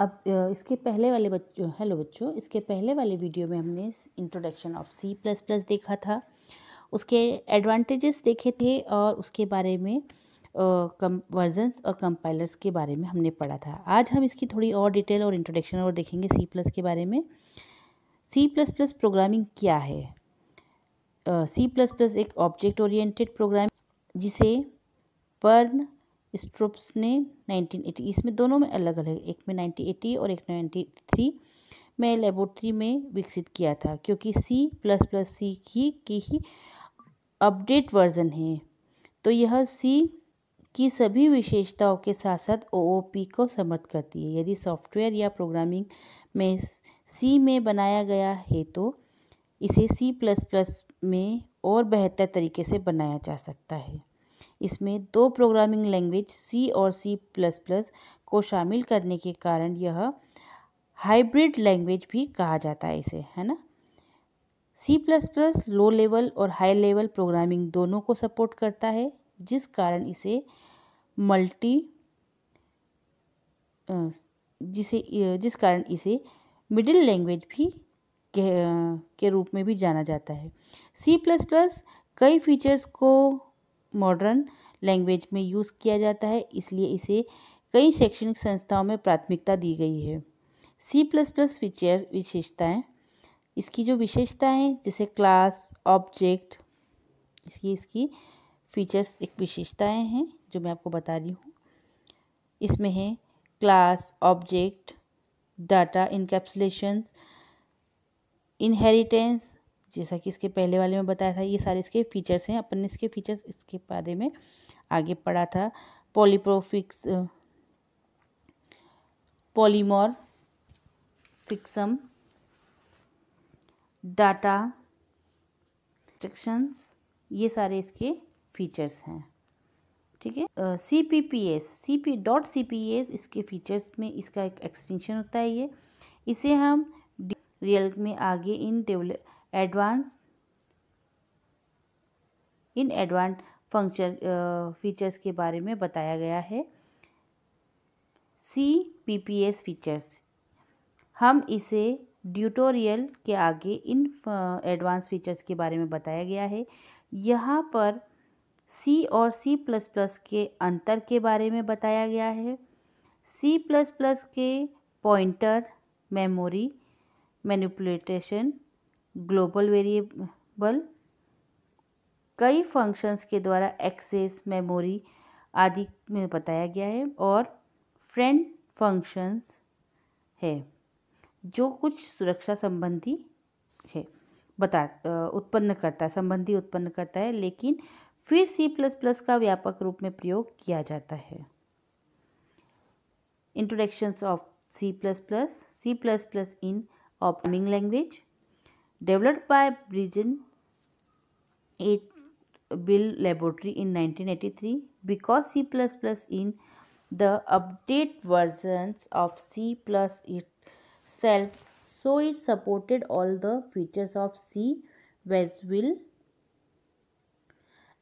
इसके पहले वाले हेलो बच्चों, इसके पहले वाले वीडियो में हमने introduction of C plus plus देखा था, उसके एडवांटेजेस देखे थे और उसके बारे में वर्जन्स और कंपाइलर्स के बारे में हमने पढ़ा था। आज हम इसकी थोड़ी और डिटेल और इंट्रोडक्शन और देखेंगे सी प्लस के बारे में। सी प्लस प्लस प्रोग्रामिंग क्या है? सी प्लस प्लस एक ऑब्जेक्ट ओरिएंटेड प्रोग्राम जिसे पर्न स्ट्रोप्स ने 1980, इसमें दोनों में अलग अलग, एक में 1980 और एक 1993 में लेबोरेटरी में विकसित किया था, क्योंकि सी प्लस प्लस सी की ही अपडेट वर्जन है। तो यह सी की सभी विशेषताओं के साथ साथ ओओपी को समर्थ करती है। यदि सॉफ्टवेयर या प्रोग्रामिंग में सी में बनाया गया है तो इसे सी प्लस प्लस में और बेहतर तरीके से बनाया जा सकता है। इसमें दो प्रोग्रामिंग लैंग्वेज सी और सी प्लस प्लस को शामिल करने के कारण यह हाइब्रिड लैंग्वेज भी कहा जाता है इसे, है ना। C plus plus low level और हाई लेवल प्रोग्रामिंग दोनों को सपोर्ट करता है, जिस कारण इसे मिडिल लैंग्वेज भी के रूप में भी जाना जाता है। सी प्लस प्लस कई फीचर्स को मॉडर्न लैंग्वेज में यूज़ किया जाता है, इसलिए इसे कई शैक्षणिक संस्थाओं में प्राथमिकता दी गई है। सी प्लस प्लस फीचर विशेषताएँ, इसकी जो विशेषताएँ जैसे क्लास, ऑब्जेक्ट, इसकी फीचर्स एक विशेषताएँ हैं जो मैं आपको बता रही हूँ। इसमें है class, object, data encapsulation, inheritance, जैसा कि इसके पहले वाले में बताया था, ये सारे इसके फीचर्स हैं। अपन ने इसके फीचर्स इसके बारे में आगे पढ़ा था। पॉलीमॉर्फिज्म, डाटा इंस्ट्रक्शंस, ये सारे इसके फीचर्स हैं, ठीक है। CPPS इसके फीचर्स में इसका एक एक्सटेंशन होता है। इसे हम रियल में आगे इन एडवांस फंक्शन फीचर्स के बारे में बताया गया है। CPPS फीचर्स हम इसे ट्यूटोरियल के आगे इन एडवांस फीचर्स के बारे में बताया गया है। यहाँ पर सी और सी प्लस प्लस के अंतर के बारे में बताया गया है। सी प्लस प्लस के pointer, memory manipulation, global variable, कई फंक्शंस के द्वारा एक्सेस, मेमोरी आदि में बताया गया है। और फ्रेंड फंक्शंस है जो कुछ सुरक्षा संबंधी है उत्पन्न करता है, लेकिन फिर सी प्लस प्लस का व्यापक रूप में प्रयोग किया जाता है। Introductions of C plus plus in programming language developed by Bridgen Bill Laboratory in 1983, because C++ in the update versions of C plus itself, so it supported all the features of C as well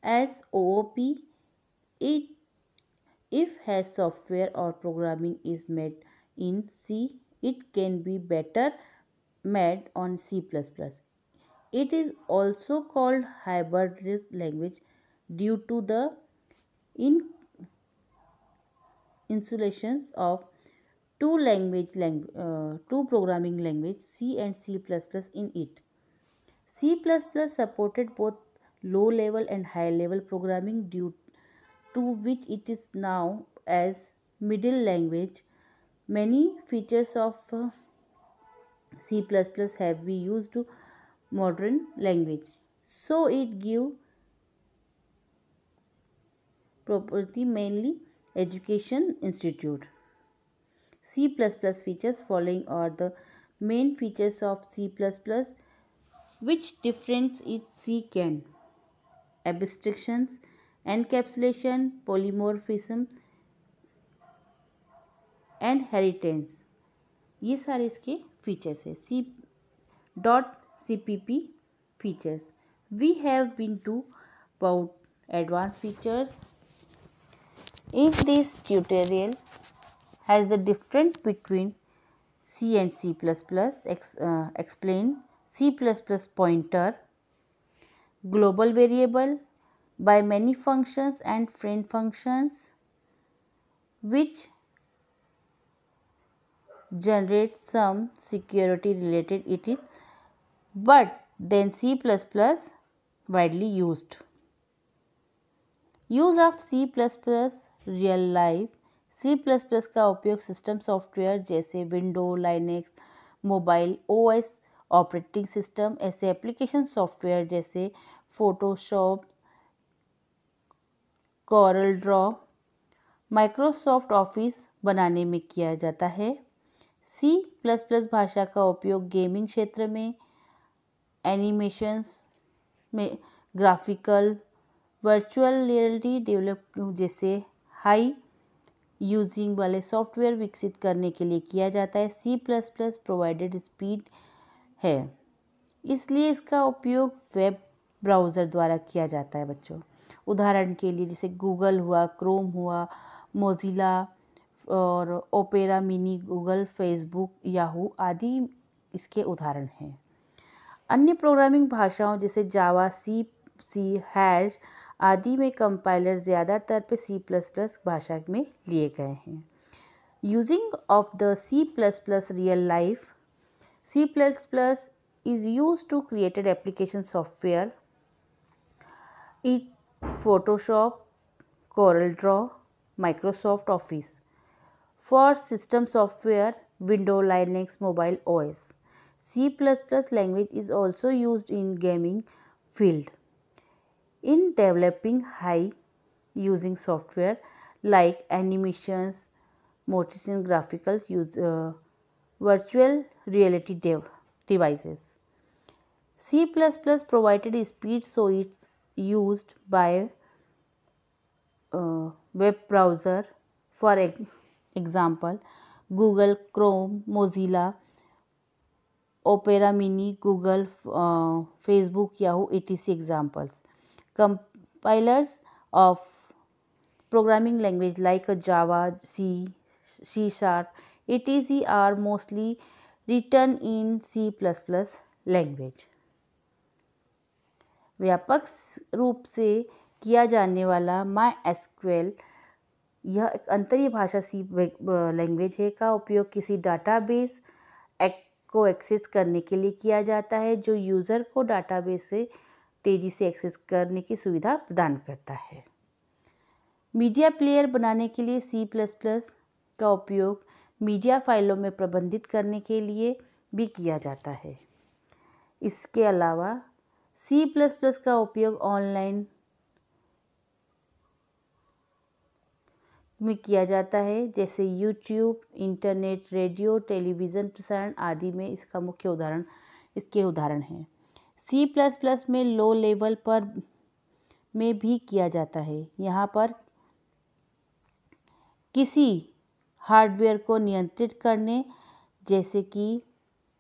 as OOP. If has software or programming is made in C, it can be better made on C++. It is also called hybrid language due to the insulations of two programming language C and C++ in it. C++ supported both low level and high level programming, due to which it is now as middle language. Many features of C++ have been used to modern language, so it give property mainly education institute. C++ features following are the main features of C++, which difference it C can: abstractions, encapsulation, polymorphism and inheritance। ये सारे इसके features है। C.CPP features. We have been to about advanced features. In this tutorial has the difference between C and C++, explain C++ pointer, global variable, by many functions and friend functions, which generates some security related it is, but then C++ widely used. Use of C++ real life. C++ का उपयोग system software जैसे window, Linux, mobile OS operating system, ऐसे application software जैसे Photoshop, Corel Draw, Microsoft office बनाने में किया जाता है। C++ भाषा का उपयोग गेमिंग क्षेत्र में, एनिमेशंस में, ग्राफिकल, वर्चुअल रियलिटी डेवलप जैसे हाई यूजिंग वाले सॉफ्टवेयर विकसित करने के लिए किया जाता है। C++ प्रोवाइडेड स्पीड है, इसलिए इसका उपयोग वेब ब्राउज़र द्वारा किया जाता है बच्चों। उदाहरण के लिए जैसे गूगल हुआ, क्रोम हुआ, मोजिला और opera mini, Google, Facebook, Yahoo आदि इसके उदाहरण हैं। अन्य प्रोग्रामिंग भाषाओं जैसे जावा, सी, हैश आदि में कंपाइलर ज़्यादातर पे C++ भाषा में लिए गए हैं। Using of the C++ real life, C++ is used to create application software, it Photoshop, Corel Draw, Microsoft Office. For system software, Windows, Linux, mobile OS. C++ language is also used in gaming field. In developing high using software like animations, motion graphical, virtual reality devices. C++ provided speed, so it's used by web browser. For example, Google, Chrome, Mozilla, Opera Mini, Google, Facebook, Yahoo, etc. examples. Compilers of programming language like Java, C, C#, etc. are mostly written in C++ language. व्यापक रूप से किया जाने वाला MySQL यह एक अंतरिय भाषा C language है का उपयोग किसी डाटाबेस को एक्सेस करने के लिए किया जाता है, जो यूज़र को डाटाबेस से तेज़ी से एक्सेस करने की सुविधा प्रदान करता है। मीडिया प्लेयर बनाने के लिए C++ का उपयोग मीडिया फाइलों में प्रबंधित करने के लिए भी किया जाता है। इसके अलावा C++ का उपयोग ऑनलाइन में किया जाता है, जैसे यूट्यूब, इंटरनेट, रेडियो, टेलीविज़न प्रसारण आदि में इसका मुख्य उदाहरण हैं। C++ में लो लेवल पर में भी किया जाता है। यहाँ पर किसी हार्डवेयर को नियंत्रित करने जैसे कि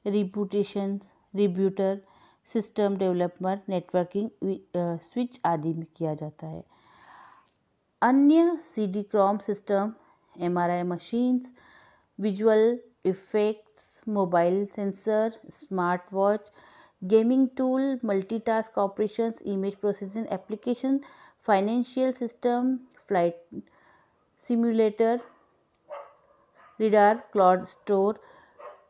रिब्यूटर, सिस्टम डेवलपर, नेटवर्किंग स्विच आदि में किया जाता है। अन्य CD-ROM system, MRI machines, visual effects, mobile sensor, smart watch, gaming tool, multitask operations, image processing application, financial system, flight simulator, radar, cloud store,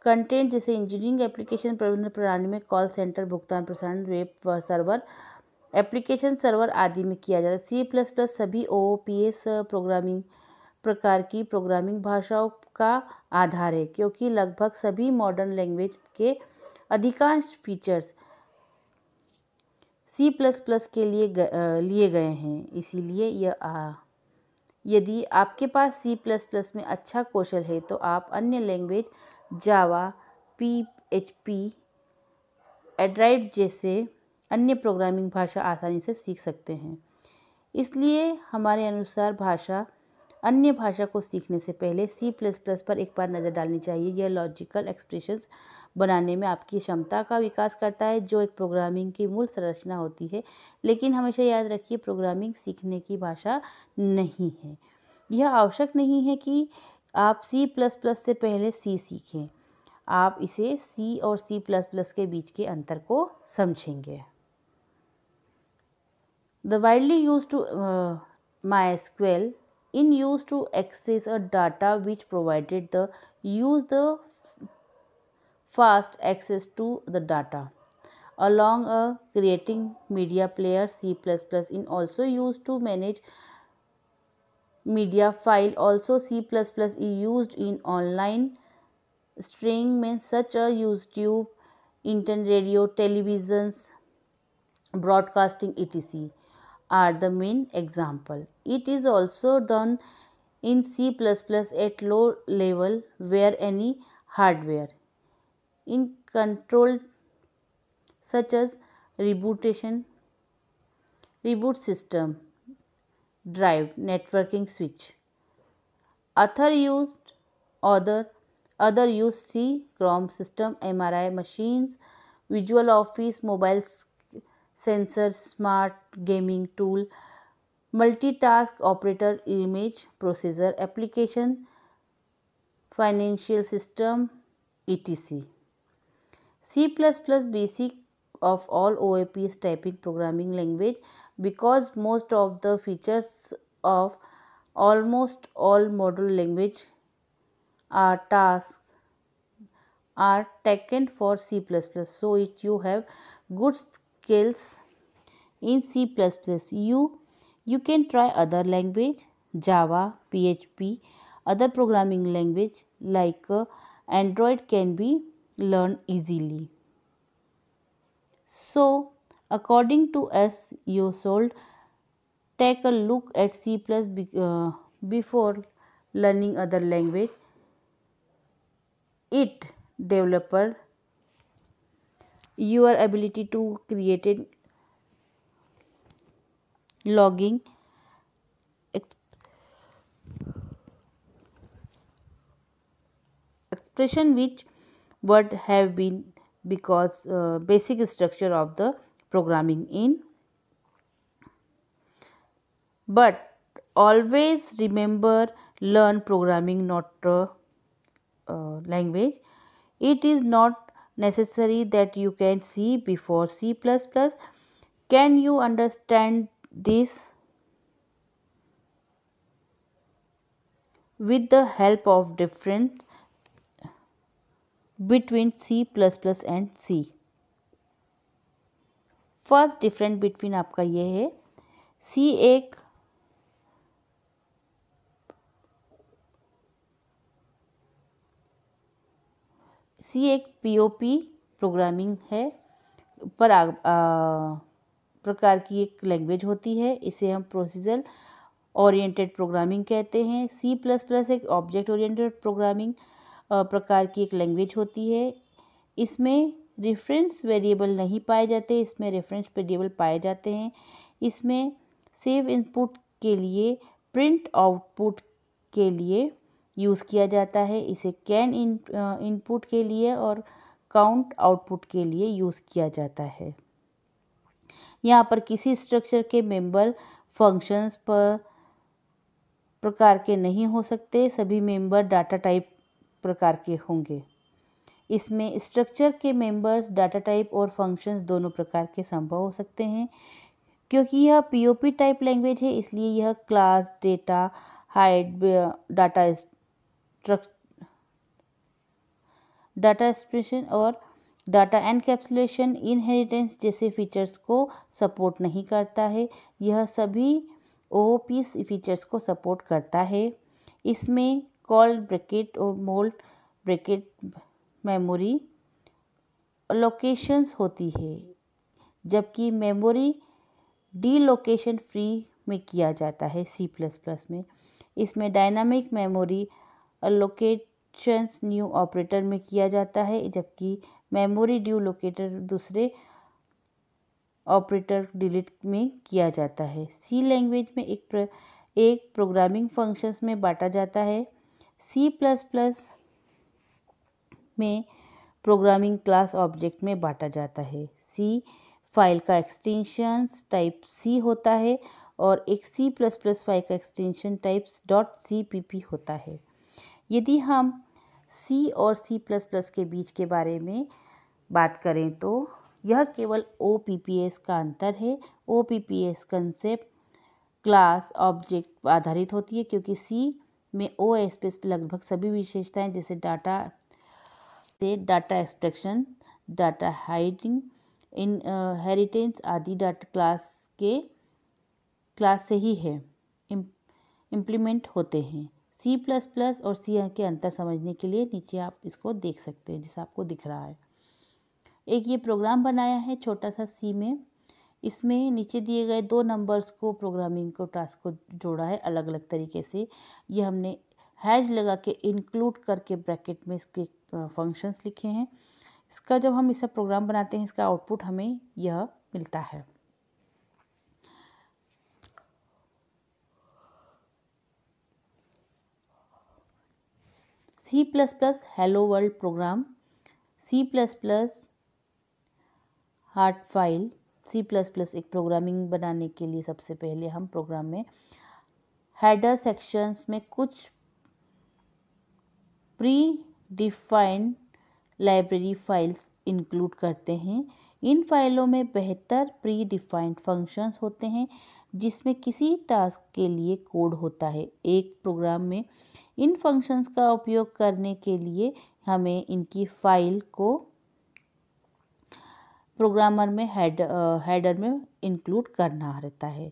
content जैसे इंजीनियरिंग एप्लीकेशन, प्रबंधन प्रणाली में कॉल सेंटर, भुगतान प्रसारण, वेब सर्वर, एप्लीकेशन सर्वर आदि में किया जाता है। C++ सभी OOPS प्रोग्रामिंग प्रकार की प्रोग्रामिंग भाषाओं का आधार है, क्योंकि लगभग सभी मॉडर्न लैंग्वेज के अधिकांश फीचर्स C++ के लिए गए हैं। इसीलिए यदि आपके पास C++ में अच्छा कौशल है तो आप अन्य लैंग्वेज जावा, PHP, एड्राइव जैसे अन्य प्रोग्रामिंग भाषा आसानी से सीख सकते हैं। इसलिए हमारे अनुसार अन्य भाषा को सीखने से पहले C++ पर एक बार नज़र डालनी चाहिए। यह लॉजिकल एक्सप्रेशंस बनाने में आपकी क्षमता का विकास करता है, जो एक प्रोग्रामिंग की मूल संरचना होती है। लेकिन हमेशा याद रखिए, प्रोग्रामिंग सीखने की भाषा नहीं है। यह आवश्यक नहीं है कि आप C++ से पहले C सीखें। आप इसे सी और सी प्लस प्लस के बीच के अंतर को समझेंगे। The widely used to MySQL in use to access a data which provided the fast access to the data. Along a creating media player, C++ in also used to manage media file. Also C++ is used in online streaming such as YouTube, internet radio, televisions, broadcasting etc. are the main example. It is also done in C++ at low level where any hardware in control such as reboot system, drive, networking switch. Other use C, Chrome system, MRI machines, Visual Office, mobile sensor, smart gaming tool, multitask operator, image processor, application, financial system, etc. C++ basic of all OOP typing programming language because most of the features of almost all module language are taken for C++. So if you have good skills in C++, you can try other language, Java, PHP, other programming language like Android can be learned easily. So according to us, you should take a look at C++ before learning other language. It developer your ability to create logging expression which would have been because basic structure of the programming in. But always remember, learn programming not language. It is not necessary that you can C before C++. Can you understand this? With the help of difference between C++ and C. First different between आपका ये है, सी एक POP programming है प्रकार की एक language होती है। इसे हम प्रोसीजर ओरिएंटेड प्रोग्रामिंग कहते हैं। सी प्लस प्लस एक ऑब्जेक्ट ओरिएंटेड प्रोग्रामिंग प्रकार की एक लैंग्वेज होती है। इसमें रेफरेंस वेरिएबल नहीं पाए जाते, इसमें रेफरेंस वेरिएबल पाए जाते हैं। इसमें सेव इनपुट के लिए, प्रिंट आउटपुट के लिए यूज़ किया जाता है। इसे कैन इनपुट के लिए और काउंट आउटपुट के लिए यूज़ किया जाता है। यहाँ पर किसी स्ट्रक्चर के मेंबर फंक्शंस पर प्रकार के नहीं हो सकते, सभी मेंबर डाटा टाइप प्रकार के होंगे। इसमें स्ट्रक्चर के मेंबर्स डाटा टाइप और फंक्शंस दोनों प्रकार के संभव हो सकते हैं। क्योंकि यह पीओपी टाइप लैंग्वेज है, इसलिए यह class, data hide, data expression और डाटा एनकैप्सुलेशन, इनहेरिटेंस जैसे फीचर्स को सपोर्ट नहीं करता है। यह सभी ओओपी फीचर्स को सपोर्ट करता है। इसमें कॉल ब्रैकेट और मोल्ड ब्रैकेट मेमोरी लोकेशंस होती है, जबकि मेमोरी डीलोकेशन फ्री में किया जाता है सी प्लस प्लस में। इसमें dynamic memory allocations new operator में किया जाता है, जबकि मेमोरी डीलोकेटर दूसरे ऑपरेटर डिलीट में किया जाता है। सी लैंग्वेज में एक प्रोग्रामिंग फंक्शंस में बांटा जाता है। सी प्लस प्लस में प्रोग्रामिंग क्लास ऑब्जेक्ट में बांटा जाता है। सी फाइल का एक्सटेंशन टाइप सी होता है और एक सी प्लस प्लस फाइल का एक्सटेंशन टाइप .cpp होता है। यदि हम सी और सी प्लस प्लस के बीच के बारे में बात करें तो यह केवल OPPS का अंतर है। OPPS कंसेप्ट क्लास ऑब्जेक्ट आधारित होती है, क्योंकि सी में OSPF पे लगभग सभी विशेषताएं जैसे data extraction, data hiding, inheritance आदि डाटा क्लास से ही है इम्प्लीमेंट होते हैं। सी प्लस प्लस और सी के अंतर समझने के लिए नीचे आप इसको देख सकते हैं, जैसा आपको दिख रहा है। एक ये प्रोग्राम बनाया है छोटा सा सी में। इसमें नीचे दिए गए 2 नंबर्स को प्रोग्रामिंग को टास्क को जोड़ा है अलग अलग तरीके से। ये हमने हैश लगा के इंक्लूड करके ब्रैकेट में इसके फंक्शंस लिखे हैं। इसका जब हम इसका प्रोग्राम बनाते हैं, इसका आउटपुट हमें यह मिलता है। C plus plus hello world program, C plus plus हार्ट फाइल। सी प्लस प्लस एक प्रोग्रामिंग बनाने के लिए सबसे पहले हम प्रोग्राम में हेडर सेक्शंस में कुछ pre defined library files include करते हैं। इन फाइलों में बेहतर प्री डिफाइंड फंक्शंस होते हैं जिसमें किसी टास्क के लिए कोड होता है। एक प्रोग्राम में इन फंक्शंस का उपयोग करने के लिए हमें इनकी फाइल को प्रोग्रामर में हेडर में इंक्लूड करना रहता है।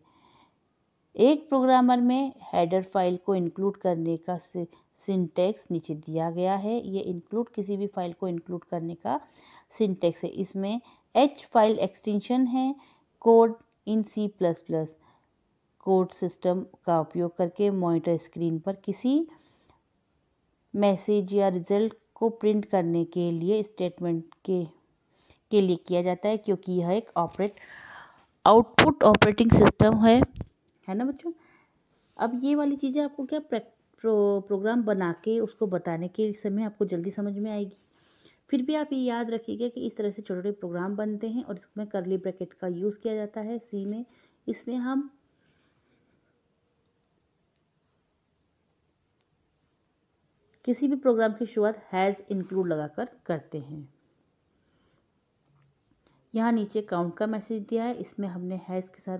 एक प्रोग्रामर में हेडर फाइल को इंक्लूड करने का सिंटैक्स नीचे दिया गया है। ये इंक्लूड किसी भी फाइल को इंक्लूड करने का सिंटैक्स है। इसमें H फाइल एक्सटेंशन है। Code in C plus plus code system का उपयोग करके मॉनिटर स्क्रीन पर किसी मैसेज या रिजल्ट को प्रिंट करने के लिए स्टेटमेंट के लिए किया जाता है, क्योंकि यह एक आउटपुट ऑपरेटिंग सिस्टम है ना बच्चों। अब ये वाली चीज़ें आपको क्या प्रोग्राम बना के उसको बताने के समय आपको जल्दी समझ में आएगी। फिर भी आप ये याद रखिएगा कि इस तरह से छोटे छोटे प्रोग्राम बनते हैं और इसमें करली ब्रैकेट का यूज़ किया जाता है सी में। इसमें हम किसी भी प्रोग्राम की शुरुआत हैज़ इंक्लूड लगाकर करते हैं। यहाँ नीचे काउंट का मैसेज दिया है। इसमें हमने हैज़ के साथ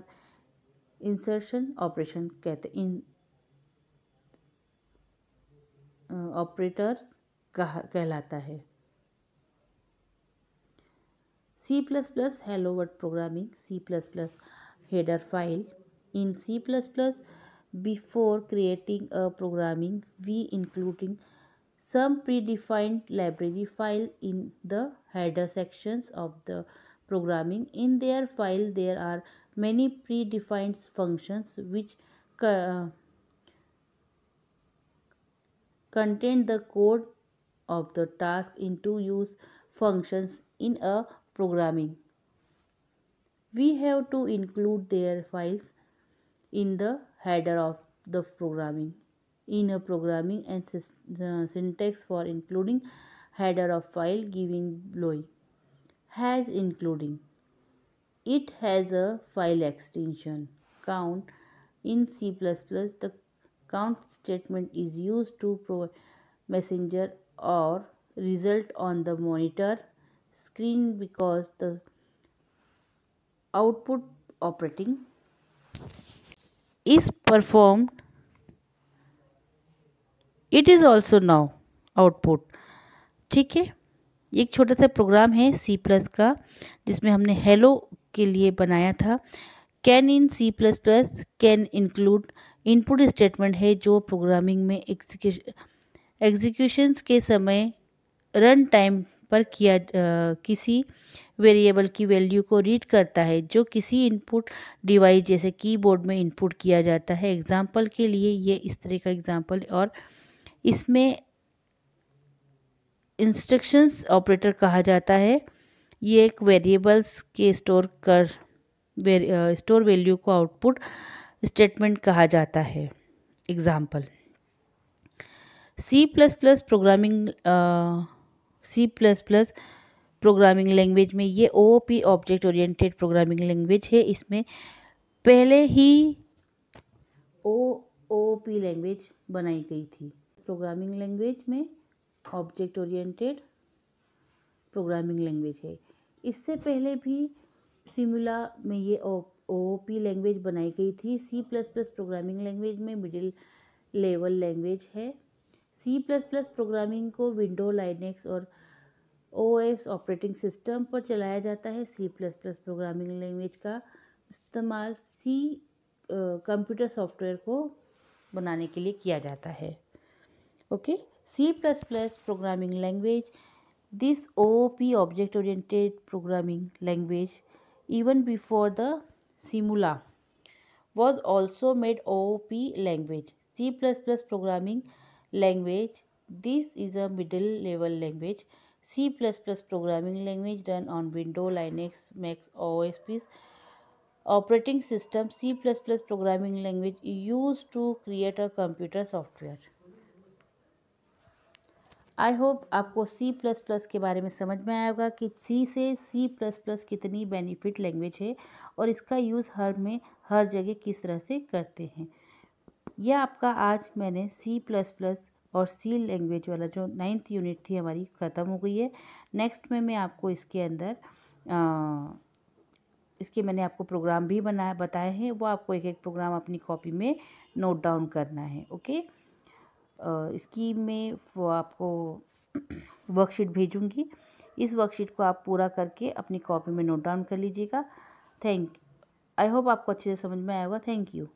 इंसर्शन ऑपरेशन ऑपरेटर्स कहलाता है। C++ hello world programming, C++ header file. In C++, before creating a programming, we including some predefined library file in the header sections of the programming. In their file, there are many predefined functions which contain the code of the task into use functions in a programming. We have to include their files in the header of the programming. In a programming and syntax for including header of file giving below. Has including. It has a file extension count. In C++, the count statement is used to provide messenger or result on the monitor screen because the output operating is performed. It is also now output. ठीक है, एक छोटा सा programme है C plus का जिसमें हमने hello के लिए बनाया था। Can in C plus plus can include input statement है जो प्रोग्रामिंग में एग्जीक्यूशंस के समय रन टाइम पर किसी वेरिएबल की वैल्यू को रीड करता है जो किसी इनपुट डिवाइस जैसे कीबोर्ड में इनपुट किया जाता है। एग्जाम्पल के लिए ये इस तरह का एग्जाम्पल, और इसमें इंस्ट्रक्शंस ऑपरेटर कहा जाता है। ये एक वेरिएबल्स के स्टोर वैल्यू को आउटपुट स्टेटमेंट कहा जाता है। एग्जाम्पल C++ प्रोग्रामिंग लैंग्वेज में ये OOP object oriented programming language है। इसमें पहले ही OOP लैंग्वेज बनाई गई थी। प्रोग्रामिंग लैंग्वेज में ऑब्जेक्ट ओरिएंटेड प्रोग्रामिंग लैंग्वेज है। इससे पहले भी सिमुला में ये ओओपी लैंग्वेज बनाई गई थी। C plus plus programming language में मिडिल लेवल लैंग्वेज है। सी प्लस प्लस प्रोग्रामिंग को विंडो, लाइनेक्स और ओएस ऑपरेटिंग सिस्टम पर चलाया जाता है। C plus plus programming language का इस्तेमाल कंप्यूटर सॉफ्टवेयर को बनाने के लिए किया जाता है। Okay, C plus plus programming language, this OOP object oriented programming language even before the Simula was also made OOP language. C++ programming language, this is a middle level language. C++ programming language run on Windows, Linux, Mac OS operating system. C++ programming language used to create a computer software. I hope आपको सी plus plus के बारे में समझ में आया होगा कि सी से सी प्लस प्लस कितनी बेनिफिट लैंग्वेज है और इसका यूज़ हर जगह किस तरह से करते हैं। यह आपका आज मैंने सी प्लस प्लस और सी लैंग्वेज वाला जो 9th यूनिट थी हमारी ख़त्म हो गई है। नेक्स्ट में मैं आपको इसके अंदर इसके मैंने आपको प्रोग्राम भी बताए हैं, वो आपको एक एक प्रोग्राम अपनी कॉपी में नोट डाउन करना है। ओके, इसकी मैं वो आपको वर्कशीट भेजूंगी। इस वर्कशीट को आप पूरा करके अपनी कॉपी में नोट डाउन कर लीजिएगा। आई होप आपको अच्छे से समझ में आया होगा। Thank you.